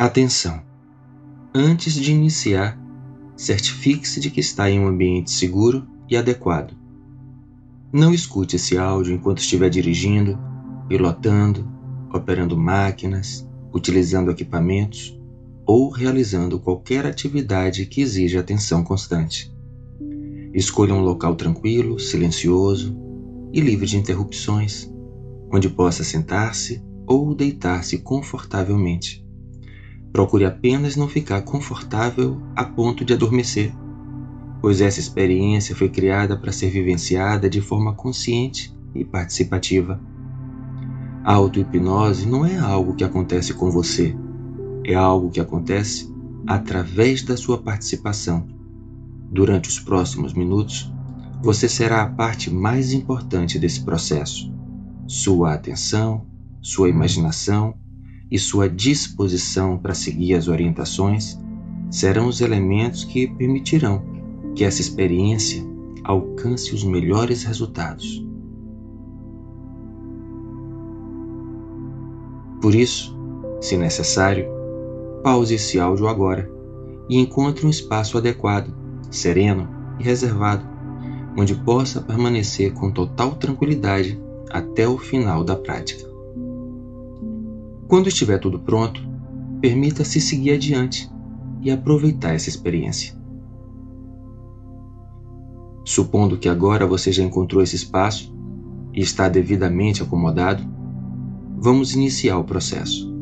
Atenção! Antes de iniciar, certifique-se de que está em um ambiente seguro e adequado. Não escute esse áudio enquanto estiver dirigindo, pilotando, operando máquinas, utilizando equipamentos ou realizando qualquer atividade que exija atenção constante. Escolha um local tranquilo, silencioso e livre de interrupções, onde possa sentar-se ou deitar-se confortavelmente. Procure apenas não ficar confortável a ponto de adormecer, pois essa experiência foi criada para ser vivenciada de forma consciente e participativa. A auto-hipnose não é algo que acontece com você, é algo que acontece através da sua participação. Durante os próximos minutos, você será a parte mais importante desse processo. Sua atenção, sua imaginação e sua disposição para seguir as orientações serão os elementos que permitirão que essa experiência alcance os melhores resultados. Por isso, se necessário, pause esse áudio agora e encontre um espaço adequado, sereno e reservado, onde possa permanecer com total tranquilidade até o final da prática. Quando estiver tudo pronto, permita-se seguir adiante e aproveitar essa experiência. Supondo que agora você já encontrou esse espaço e está devidamente acomodado, vamos iniciar o processo.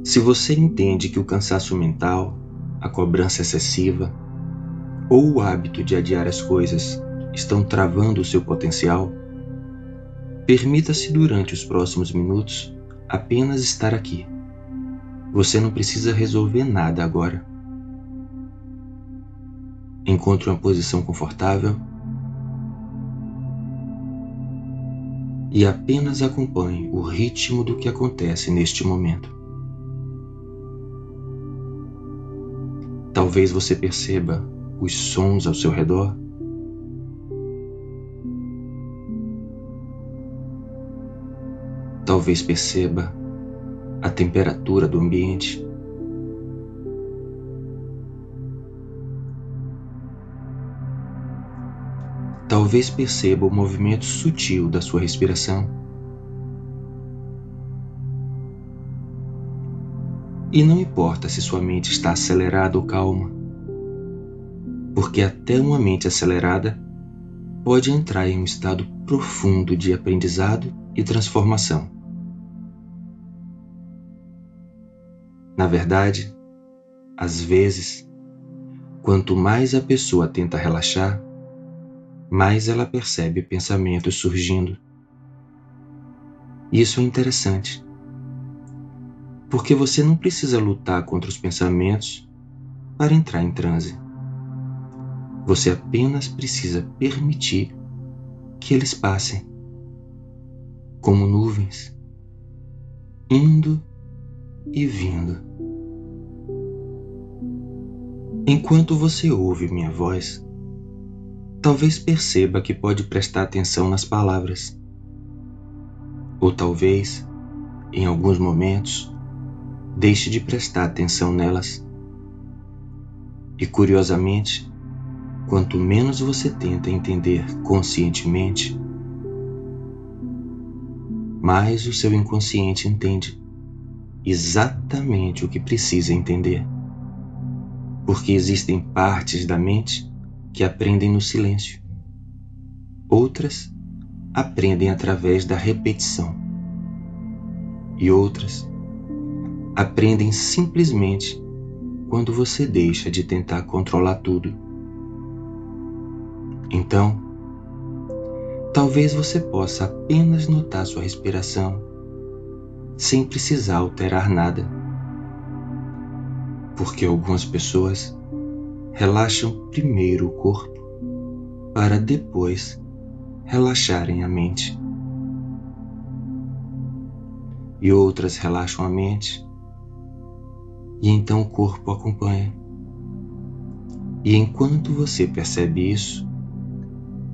Se você entende que o cansaço mental, a cobrança excessiva ou o hábito de adiar as coisas estão travando o seu potencial, permita-se durante os próximos minutos apenas estar aqui. Você não precisa resolver nada agora. Encontre uma posição confortável e apenas acompanhe o ritmo do que acontece neste momento. Talvez você perceba os sons ao seu redor. Talvez perceba a temperatura do ambiente. Talvez perceba o movimento sutil da sua respiração. E não importa se sua mente está acelerada ou calma, porque até uma mente acelerada pode entrar em um estado profundo de aprendizado e transformação. Na verdade, às vezes, quanto mais a pessoa tenta relaxar, mais ela percebe pensamentos surgindo. Isso é interessante, porque você não precisa lutar contra os pensamentos para entrar em transe. Você apenas precisa permitir que eles passem, como nuvens, indo e vindo. Enquanto você ouve minha voz, talvez perceba que pode prestar atenção nas palavras. Ou talvez, em alguns momentos, deixe de prestar atenção nelas. E curiosamente, quanto menos você tenta entender conscientemente, mais o seu inconsciente entende exatamente o que precisa entender. Porque existem partes da mente que aprendem no silêncio. Outras aprendem através da repetição. E outras aprendem simplesmente quando você deixa de tentar controlar tudo. Então, talvez você possa apenas notar sua respiração sem precisar alterar nada. Porque algumas pessoas relaxam primeiro o corpo para depois relaxarem a mente. E outras relaxam a mente e então o corpo acompanha. E enquanto você percebe isso,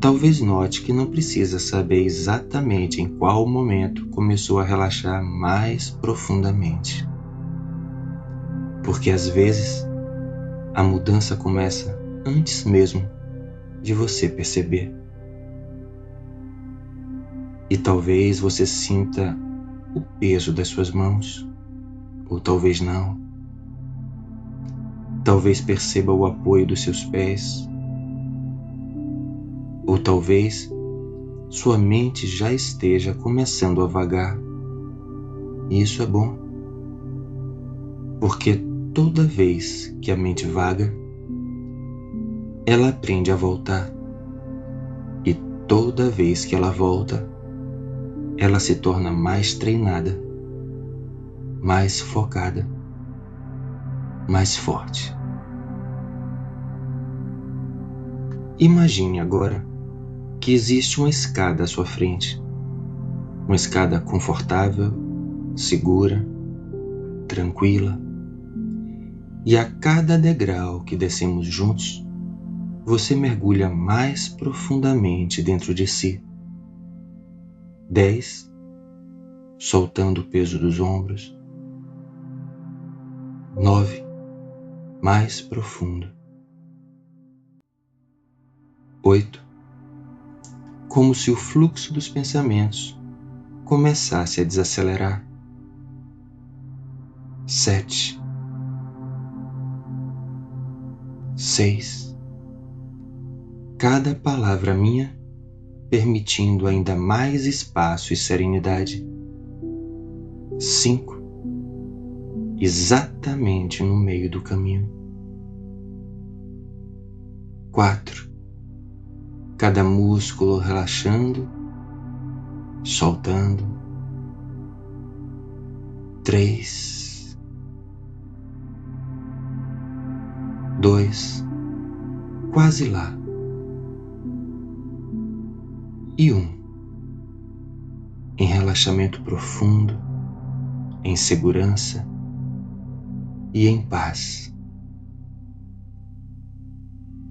talvez note que não precisa saber exatamente em qual momento começou a relaxar mais profundamente. Porque às vezes a mudança começa antes mesmo de você perceber. E talvez você sinta o peso das suas mãos, ou talvez não. Talvez perceba o apoio dos seus pés, ou talvez sua mente já esteja começando a vagar. E isso é bom, porque toda vez que a mente vaga, ela aprende a voltar. E toda vez que ela volta, ela se torna mais treinada, mais focada, mais forte. Imagine agora que existe uma escada à sua frente. Uma escada confortável, segura, tranquila. E a cada degrau que descemos juntos, você mergulha mais profundamente dentro de si. 10, soltando o peso dos ombros. 9, mais profundo. 8, como se o fluxo dos pensamentos começasse a desacelerar. 7, 6, cada palavra minha permitindo ainda mais espaço e serenidade. 5, exatamente no meio do caminho. 4, cada músculo relaxando, soltando. 3, 2, quase lá. E 1, em relaxamento profundo, em segurança e em paz.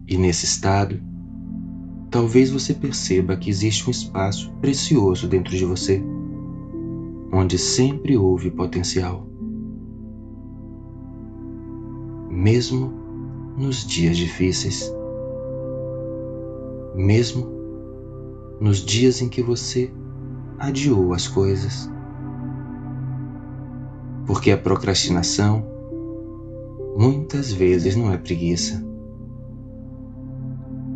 E nesse estado, talvez você perceba que existe um espaço precioso dentro de você, onde sempre houve potencial. Mesmo nos dias difíceis, mesmo nos dias em que você adiou as coisas. Porque a procrastinação muitas vezes não é preguiça.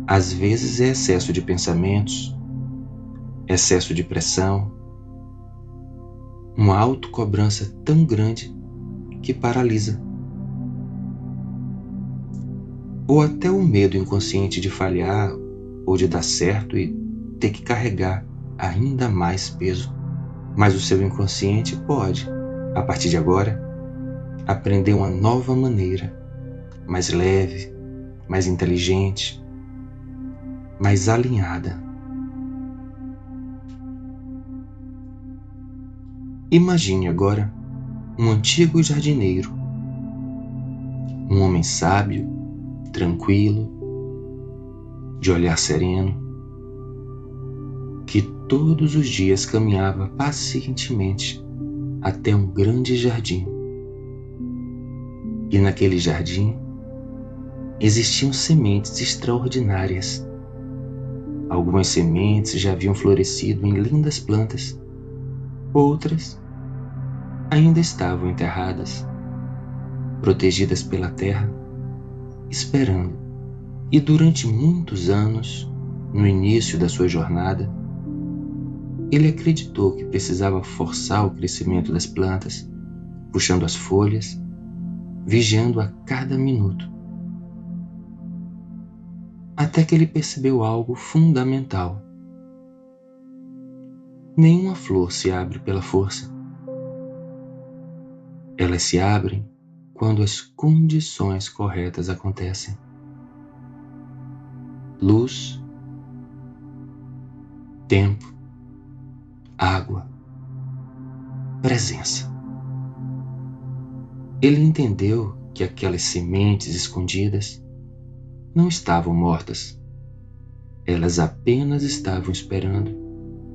Às vezes é excesso de pensamentos, excesso de pressão, uma autocobrança tão grande que paralisa. Ou até o medo inconsciente de falhar ou de dar certo e ter que carregar ainda mais peso. Mas o seu inconsciente pode, a partir de agora, aprender uma nova maneira, mais leve, mais inteligente, mais alinhada. Imagine agora um antigo jardineiro, um homem sábio, tranquilo, de olhar sereno, que todos os dias caminhava pacientemente até um grande jardim. E naquele jardim existiam sementes extraordinárias. Algumas sementes já haviam florescido em lindas plantas, outras ainda estavam enterradas, protegidas pela terra, esperando. E durante muitos anos, no início da sua jornada, ele acreditou que precisava forçar o crescimento das plantas, puxando as folhas, vigiando a cada minuto. Até que ele percebeu algo fundamental. Nenhuma flor se abre pela força. Elas se abrem quando as condições corretas acontecem. Luz, tempo, água, presença. Ele entendeu que aquelas sementes escondidas não estavam mortas. Elas apenas estavam esperando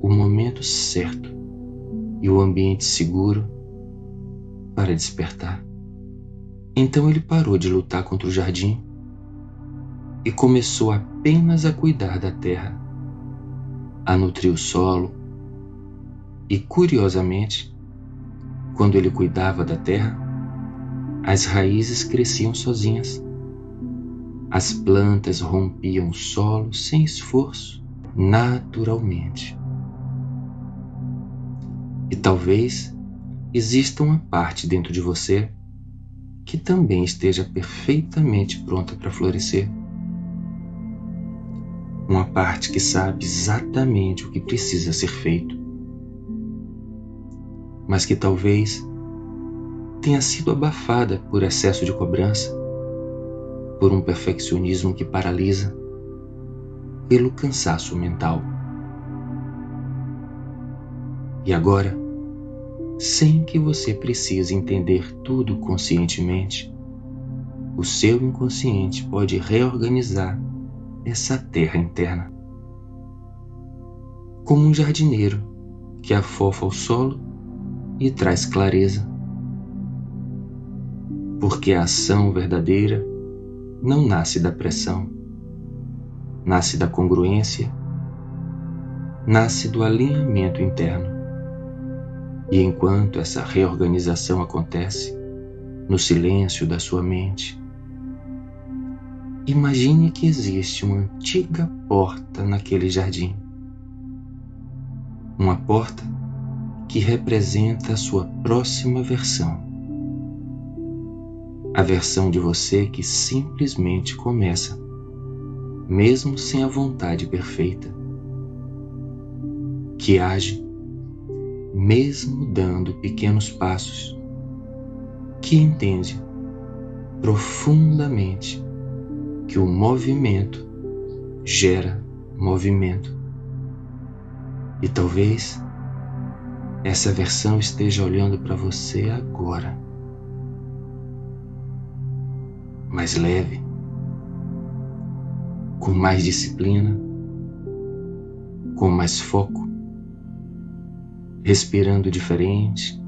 o momento certo e o ambiente seguro para despertar. Então ele parou de lutar contra o jardim e começou apenas a cuidar da terra, a nutrir o solo. E, curiosamente, quando ele cuidava da terra, as raízes cresciam sozinhas. As plantas rompiam o solo sem esforço, naturalmente. E talvez exista uma parte dentro de você que também esteja perfeitamente pronta para florescer. Uma parte que sabe exatamente o que precisa ser feito, mas que talvez tenha sido abafada por excesso de cobrança, por um perfeccionismo que paralisa, pelo cansaço mental. E agora, sem que você precise entender tudo conscientemente, o seu inconsciente pode reorganizar essa terra interna. Como um jardineiro que afofa o solo e traz clareza. Porque a ação verdadeira não nasce da pressão, nasce da congruência, nasce do alinhamento interno. E enquanto essa reorganização acontece, no silêncio da sua mente, imagine que existe uma antiga porta naquele jardim. Uma porta que representa a sua próxima versão. A versão de você que simplesmente começa, mesmo sem a vontade perfeita. Que age, mesmo dando pequenos passos. Que entende profundamente que o movimento gera movimento. E talvez essa versão esteja olhando para você agora, mais leve, com mais disciplina, com mais foco, respirando diferente,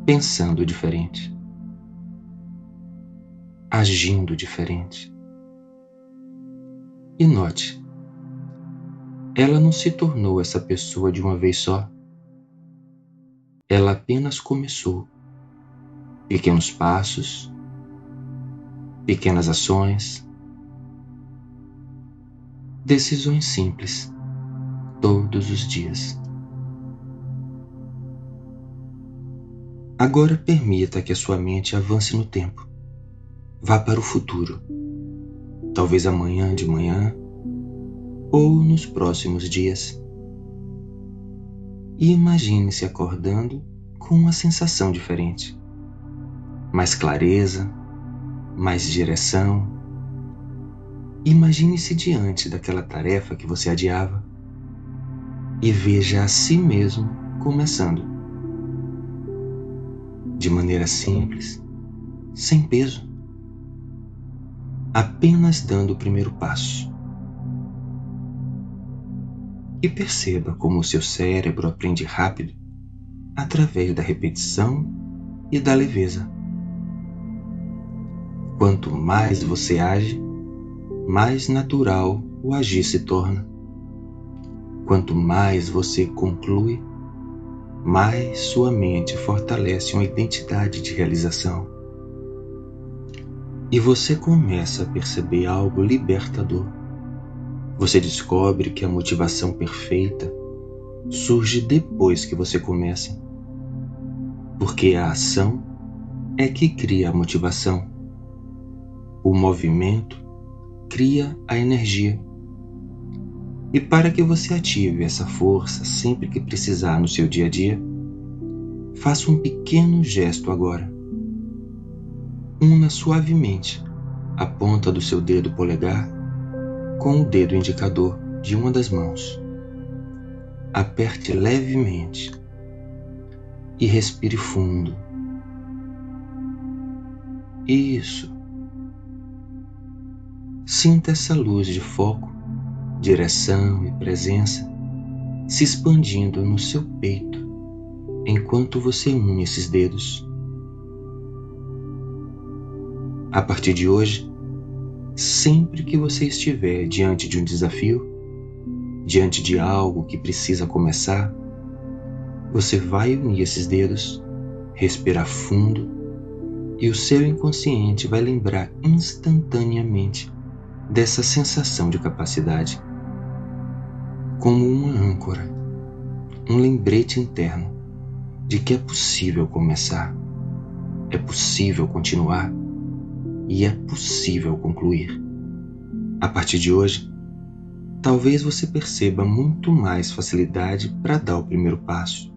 pensando diferente, agindo diferente. E note, ela não se tornou essa pessoa de uma vez só. Ela apenas começou. Pequenos passos, pequenas ações, decisões simples, todos os dias. Agora permita que a sua mente avance no tempo. Vá para o futuro, talvez amanhã de manhã ou nos próximos dias. E imagine-se acordando com uma sensação diferente. Mais clareza, mais direção. Imagine-se diante daquela tarefa que você adiava e veja a si mesmo começando. De maneira simples, sem peso. Apenas dando o primeiro passo. E perceba como o seu cérebro aprende rápido através da repetição e da leveza. Quanto mais você age, mais natural o agir se torna. Quanto mais você conclui, mais sua mente fortalece uma identidade de realização. E você começa a perceber algo libertador. Você descobre que a motivação perfeita surge depois que você começa. Porque a ação é que cria a motivação. O movimento cria a energia. E para que você ative essa força sempre que precisar no seu dia a dia, faça um pequeno gesto agora. Una suavemente a ponta do seu dedo polegar com o dedo indicador de uma das mãos. Aperte levemente e respire fundo. Isso. Sinta essa luz de foco direção e presença se expandindo no seu peito enquanto você une esses dedos. A partir de hoje, sempre que você estiver diante de um desafio, diante de algo que precisa começar, você vai unir esses dedos, respirar fundo e o seu inconsciente vai lembrar instantaneamente dessa sensação de capacidade, como uma âncora, um lembrete interno de que é possível começar, é possível continuar e é possível concluir. A partir de hoje, talvez você perceba muito mais facilidade para dar o primeiro passo,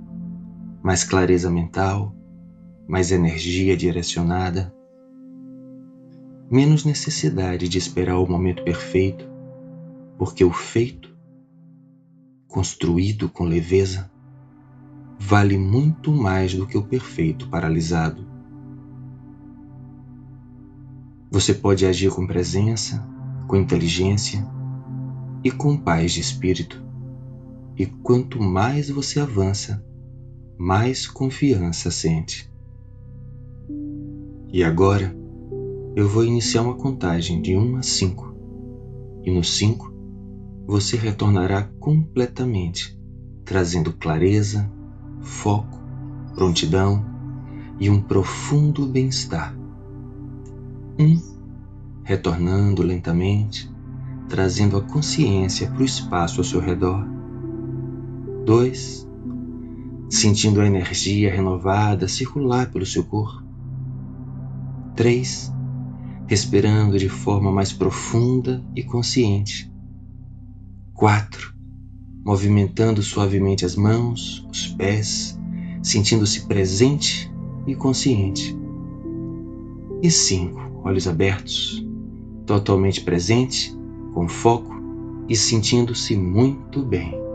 mais clareza mental, mais energia direcionada, menos necessidade de esperar o momento perfeito, porque o feito, construído com leveza, vale muito mais do que o perfeito paralisado. Você pode agir com presença, com inteligência e com paz de espírito. E quanto mais você avança, mais confiança sente. E agora, eu vou iniciar uma contagem de 1 a 5. E no 5, você retornará completamente, trazendo clareza, foco, prontidão e um profundo bem-estar. 1, retornando lentamente, trazendo a consciência para o espaço ao seu redor. 2, sentindo a energia renovada circular pelo seu corpo. 3, respirando de forma mais profunda e consciente. 4, movimentando suavemente as mãos, os pés, sentindo-se presente e consciente. E 5, olhos abertos, totalmente presente, com foco e sentindo-se muito bem.